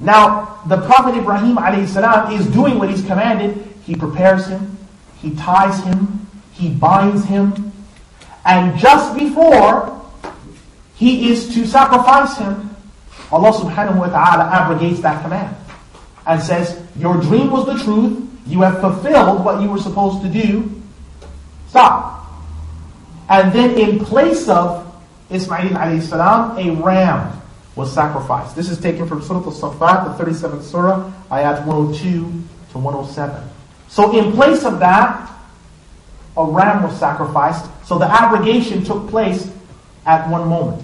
Now, the Prophet Ibrahim ﷺ is doing what he's commanded. He prepares him, he ties him, he binds him, and just before he is to sacrifice him, Allah subhanahu wa ta'ala abrogates that command and says, your dream was the truth, you have fulfilled what you were supposed to do, stop. And then in place of Ismail alayhi salam, a ram was sacrificed. This is taken from Surah Al-Safat, the 37th Surah, Ayat 102 to 107. So in place of that, a ram was sacrificed. So the abrogation took place at one moment.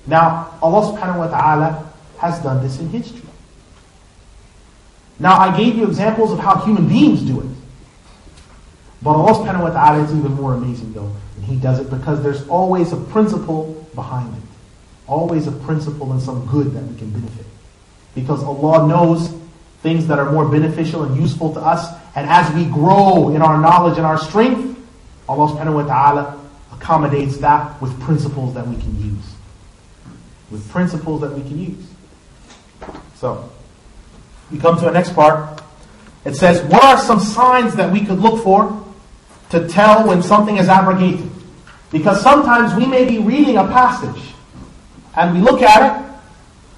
Now, Allah subhanahu wa ta'ala has done this in history. Now, I gave you examples of how human beings do it. But Allah subhanahu wa ta'ala is even more amazing though. And He does it because there's always a principle behind it. Always a principle and some good that we can benefit. Because Allah knows things that are more beneficial and useful to us. And as we grow in our knowledge and our strength, Allah subhanahu wa ta'ala accommodates that with principles that we can use. With principles that we can use. So, we come to the next part. It says, what are some signs that we could look for to tell when something is abrogated? Because sometimes we may be reading a passage and we look at it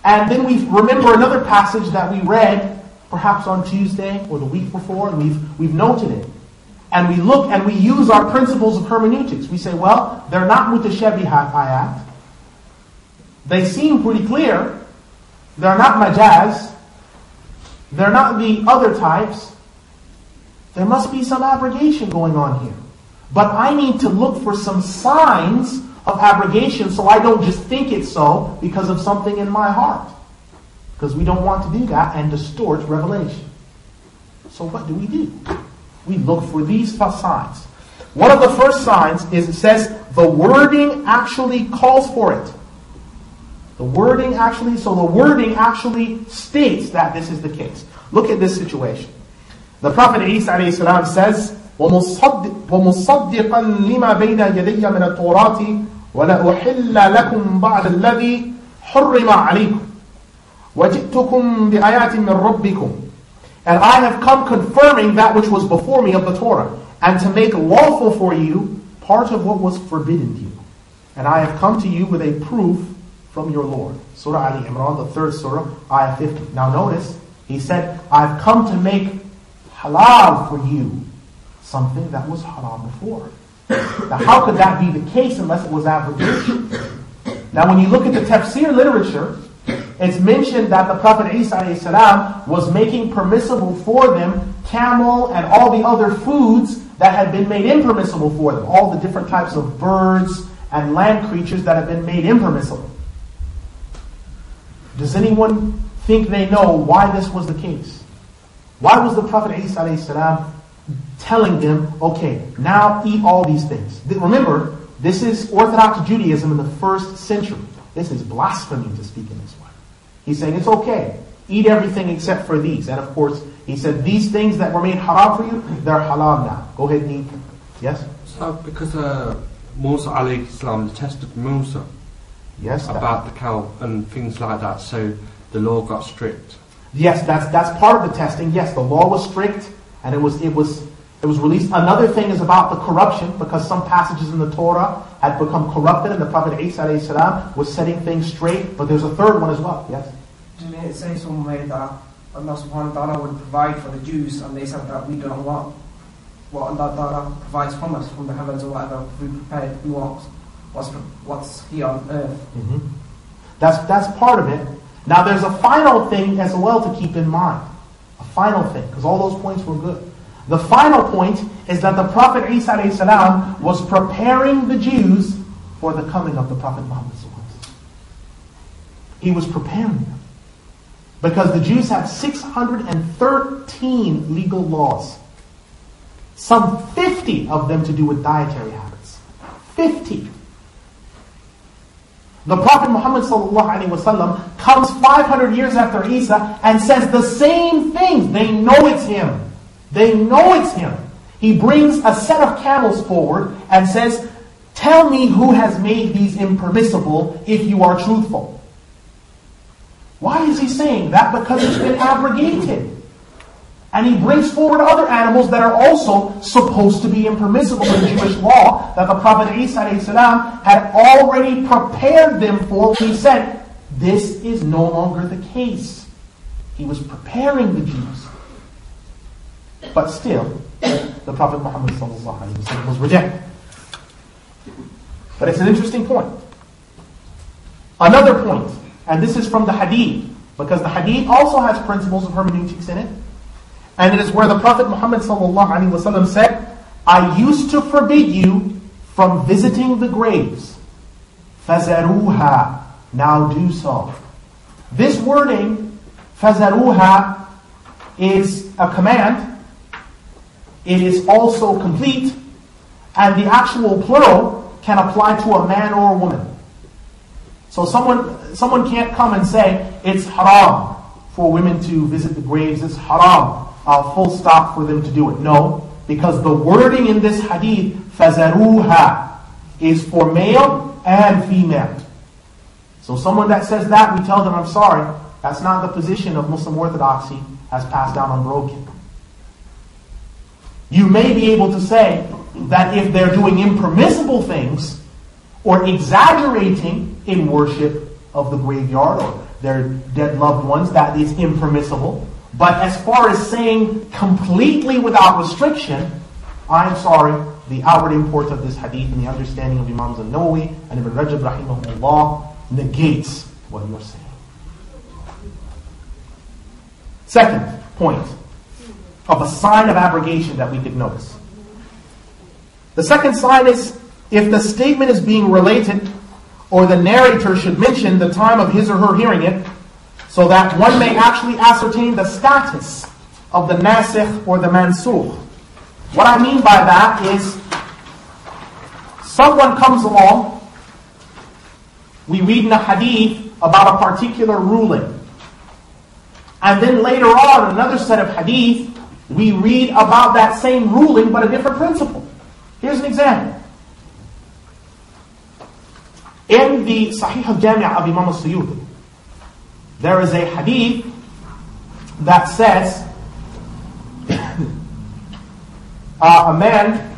and then we remember another passage that we read perhaps on Tuesday or the week before, and we've noted it. And we look and we use our principles of hermeneutics. We say, well, they're not mutashabihat ayat. They seem pretty clear. They're not majaz. They're not the other types. There must be some abrogation going on here. But I need to look for some signs of abrogation so I don't just think it's so because of something in my heart. Because we don't want to do that and distort revelation. So what do? We look for these signs. One of the first signs is it says the wording actually calls for it. The wording actually states that this is the case. Look at this situation. The Prophet Isa alayhi salam says, وَمُصَدِّقًا لِمَا بَيْنَ يَدَيَّ مِنَ التَّوْرَاةِ وَلَأُحِلَّ لَكُمْ بَعْدَ الَّذِي حُرِّمَ عَلَيْكُمْ وَجِئْتُكُمْ بِآيَاتٍ مِّن رَبِّكُمْ. And I have come confirming that which was before me of the Torah, and to make lawful for you part of what was forbidden to you. And I have come to you with a proof from your Lord. Surah Ali Imran, the 3rd Surah, Ayah 50. Now notice, he said, I've come to make halal for you something that was haram before. Now how could that be the case unless it was abrogation? Now when you look at the tafsir literature, it's mentioned that the Prophet Isa alayhi salam was making permissible for them camel and all the other foods that had been made impermissible for them. All the different types of birds and land creatures that have been made impermissible. Does anyone think they know why this was the case? Why was the Prophet Isa alayhi salam telling them, okay, now eat all these things? Remember, this is Orthodox Judaism in the 1st century. This is blasphemy to speak in this way. He's saying it's okay, eat everything except for these. And of course, he said these things that were made haram for you, they're halal now. Go ahead and eat. Yes? So because Musa alayhi salam tested Musa. Yes, about the cow and things like that, so the law got strict. Yes, that's part of the testing. Yes, the law was strict, and it was released. Another thing is about the corruption, because some passages in the Torah had become corrupted, and the Prophet Isa alayhi salam was setting things straight. But there's a third one as well. Yes. Didn't it say somewhere that Allah subhanahu wa ta'ala would provide for the Jews, and they said that we don't want what Allah ta'ala provides from us, from the heavens or whatever we prepared, we want what's here on earth. Mm-hmm. That's part of it. Now there's a final thing as well to keep in mind. A final thing, because all those points were good. The final point is that the Prophet Isa alayhi salam was preparing the Jews for the coming of the Prophet Muhammad. He was preparing them. Because the Jews had 613 legal laws. Some 50 of them to do with dietary habits. 50. The Prophet Muhammad ﷺ comes 500 years after Isa and says the same things. They know it's him. They know it's him. He brings a set of camels forward and says, tell me who has made these impermissible if you are truthful. Why is he saying that? Because it's been abrogated. And he brings forward other animals that are also supposed to be impermissible in Jewish law, that the Prophet Isa ﷺ had already prepared them for when he said, this is no longer the case. He was preparing the Jews. But still, the Prophet Muhammad ﷺ was rejected. But it's an interesting point. Another point, and this is from the Hadith, because the Hadith also has principles of hermeneutics in it. And it is where the Prophet Muhammad ﷺ said, I used to forbid you from visiting the graves. فَزَرُوهَا, now do so. This wording, فَزَرُوهَا, is a command. It is also complete. And the actual plural can apply to a man or a woman. So someone can't come and say, it's haram for women to visit the graves, it's haram. Full stop for them to do it. No, because the wording in this hadith, فَزَرُوهَا, is for male and female. So someone that says that, we tell them, I'm sorry, that's not the position of Muslim orthodoxy as passed down unbroken. You may be able to say that if they're doing impermissible things or exaggerating in worship of the graveyard or their dead loved ones, that is impermissible. But as far as saying completely without restriction, I'm sorry, the outward import of this hadith and the understanding of Imams al-Nawawi and Ibn Rajab rahimahullah negates what you're saying. Second point of a sign of abrogation that we could notice. The second sign is if the statement is being related or the narrator should mention the time of his or her hearing it, so that one may actually ascertain the status of the nasikh or the mansukh. What I mean by that is, someone comes along, we read in a hadith about a particular ruling. And then later on, another set of hadith, we read about that same ruling but a different principle. Here's an example. In the Sahih al-Jami' of Imam al-Suyuti, there is a hadith that says a man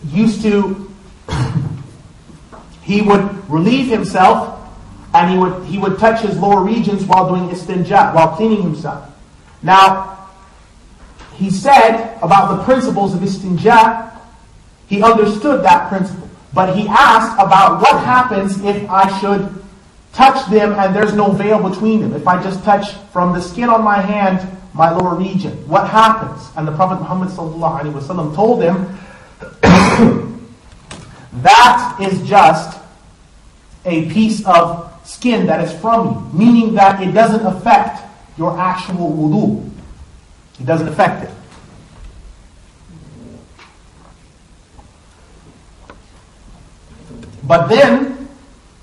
used to, he would relieve himself and he would touch his lower regions while doing istinja, while cleaning himself. Now, he said about the principles of istinja, he understood that principle. But he asked about what happens if I should touch them and there's no veil between them. If I just touch from the skin on my hand, my lower region, what happens? And the Prophet Muhammad ﷺ told him, that is just a piece of skin that is from you. Meaning that it doesn't affect your actual wudu. It doesn't affect it. But then,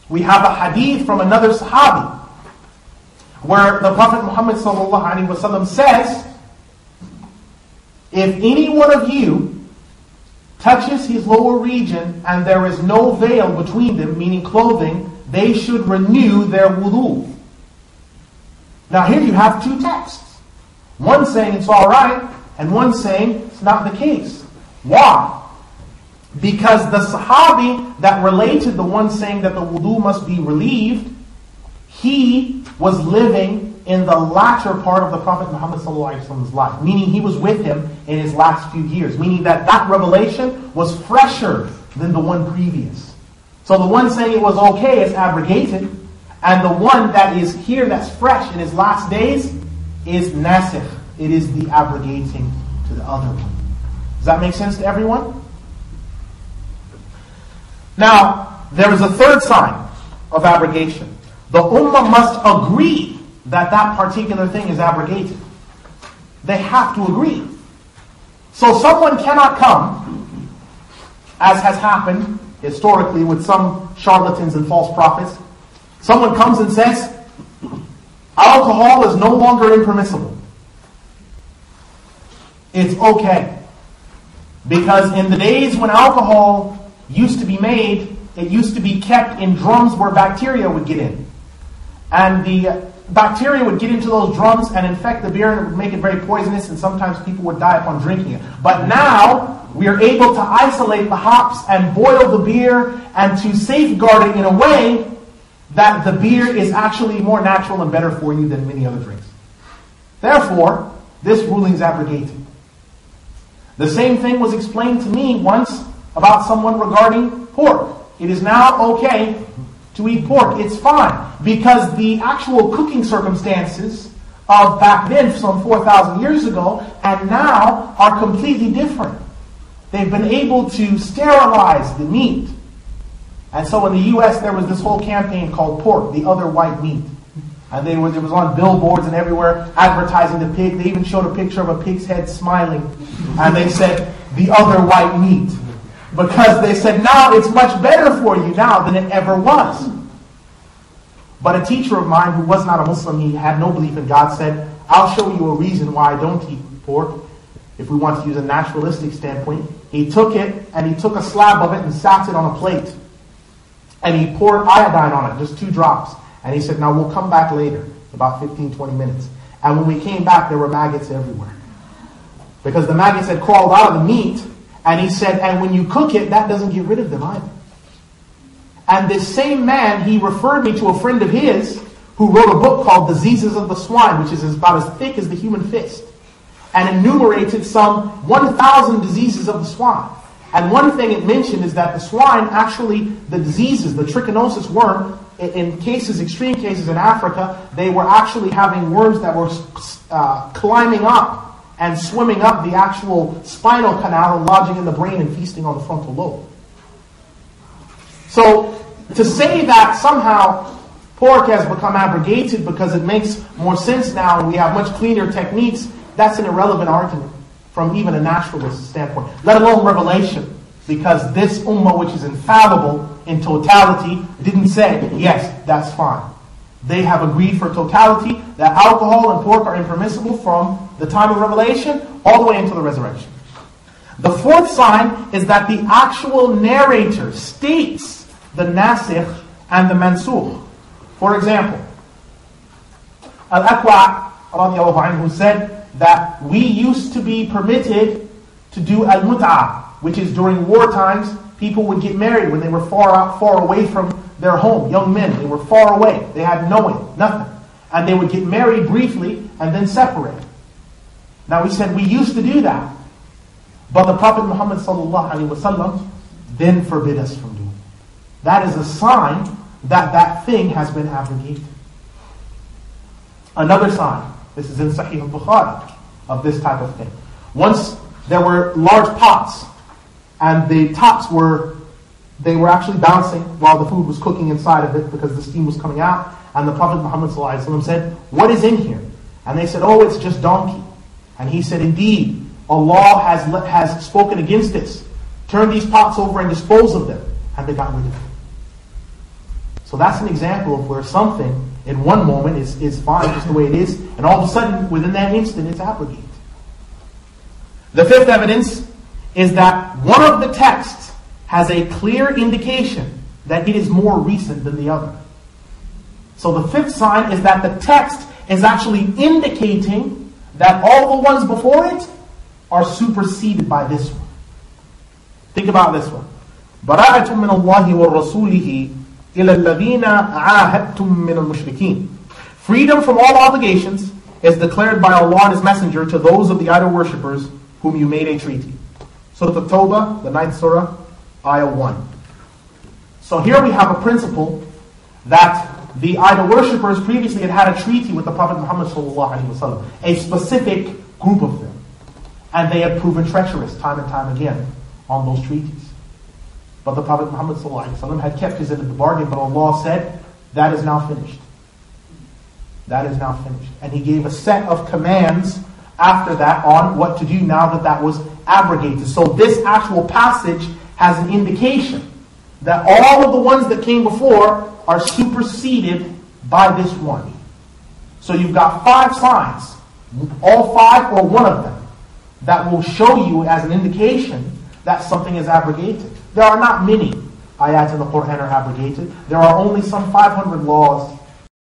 we have a hadith from another Sahabi where the Prophet Muhammad ﷺ says, if any one of you touches his lower region and there is no veil between them, meaning clothing, they should renew their wudu. Now here you have two texts. One saying it's alright, and one saying it's not the case. Why? Because the Sahabi that related the one saying that the wudu must be relieved, he was living in the latter part of the Prophet Muhammad ﷺ's life. Meaning he was with him in his last few years. Meaning that revelation was fresher than the one previous. So the one saying it was okay is abrogated. And the one that is here that's fresh in his last days is nasikh. It is the abrogating to the other one. Does that make sense to everyone? Now, there is a third sign of abrogation. The ummah must agree that that particular thing is abrogated. They have to agree. So someone cannot come, as has happened historically with some charlatans and false prophets. Someone comes and says, alcohol is no longer impermissible. It's okay. Because in the days when alcohol used to be made, it used to be kept in drums where bacteria would get in. And the bacteria would get into those drums and infect the beer, and it would make it very poisonous, and sometimes people would die upon drinking it. But now, we are able to isolate the hops and boil the beer and to safeguard it in a way that the beer is actually more natural and better for you than many other drinks. Therefore, this ruling is abrogated. The same thing was explained to me once about someone regarding pork. It is now okay to eat pork. It's fine. Because the actual cooking circumstances of back then, some 4,000 years ago, and now are completely different. They've been able to sterilize the meat. And so in the U.S. there was this whole campaign called Pork, the Other White Meat. And it was on billboards and everywhere advertising the pig. They even showed a picture of a pig's head smiling. And they said, the other white meat. Because they said, now it's much better for you now than it ever was. But a teacher of mine who was not a Muslim, he had no belief in God, said, I'll show you a reason why I don't eat pork. If we want to use a naturalistic standpoint, he took it and he took a slab of it and sat it on a plate. And he poured iodine on it, just 2 drops. And he said, now we'll come back later, about 15, 20 minutes. And when we came back, there were maggots everywhere. Because the maggots had crawled out of the meat. And he said, and when you cook it, that doesn't get rid of them either. And this same man, he referred me to a friend of his who wrote a book called Diseases of the Swine, which is about as thick as the human fist, and enumerated some 1,000 diseases of the swine. And one thing it mentioned is that the swine, actually, the diseases, the trichinosis worm, in cases, extreme cases in Africa, they were actually having worms that were climbing up and swimming up the actual spinal canal and lodging in the brain and feasting on the frontal lobe. So, to say that somehow pork has become abrogated because it makes more sense now and we have much cleaner techniques, that's an irrelevant argument from even a naturalist standpoint, let alone revelation, because this ummah, which is infallible in totality, didn't say, yes, that's fine. They have agreed for totality that alcohol and pork are impermissible from the time of revelation all the way into the resurrection. The fourth sign is that the actual narrator states the nasikh and the mansukh. For example, Al-Aqwa radiallahu anhu said that we used to be permitted to do al-mut'ah, which is during war times, people would get married when they were far away from their home. Young men, they were far away. They had nothing. And they would get married briefly and then separate. Now he said, we used to do that. But the Prophet Muhammad sallallahu alaihi wasallam then forbid us from doing it. That is a sign that that thing has been abrogated. Another sign, this is in Sahih al-Bukhari, of this type of thing. Once there were large pots, and the tops were actually bouncing while the food was cooking inside of it because the steam was coming out. And the Prophet Muhammad sallallahu alaihi wasallam said, what is in here? And they said, oh, it's just donkey. And he said, indeed, Allah has spoken against this. Turn these pots over and dispose of them. And they got rid of it. So that's an example of where something in one moment is fine just the way it is, and all of a sudden, within that instant, it's abrogated. The fifth evidence is that one of the texts has a clear indication that it is more recent than the other. So the fifth sign is that the text is actually indicating that all the ones before it are superseded by this one. Think about this one. بَرَاءَةٌ مِّنَ اللَّهِ وَرَسُولِهِ إِلَى الَّذِينَ عَاهَدتُّم مِّنَ الْمُشْرِكِينَ. Freedom from all obligations is declared by Allah and His Messenger to those of the idol worshippers whom you made a treaty. Surah At-Tawbah, the 9th surah, ayah 1. So here we have a principle that the idol worshippers previously had a treaty with the Prophet Muhammad sallallahu alaihi wasallam, a specific group of them. And they had proven treacherous time and time again on those treaties. But the Prophet Muhammad sallallahu alaihi wasallam had kept his end of the bargain, but Allah said, that is now finished. That is now finished. And He gave a set of commands after that on what to do now that that was abrogated. So this actual passage has an indication that all of the ones that came before are superseded by this one. So you've got 5 signs, all 5 or one of them, that will show you as an indication that something is abrogated. There are not many ayat in the Qur'an are abrogated. There are only some 500 laws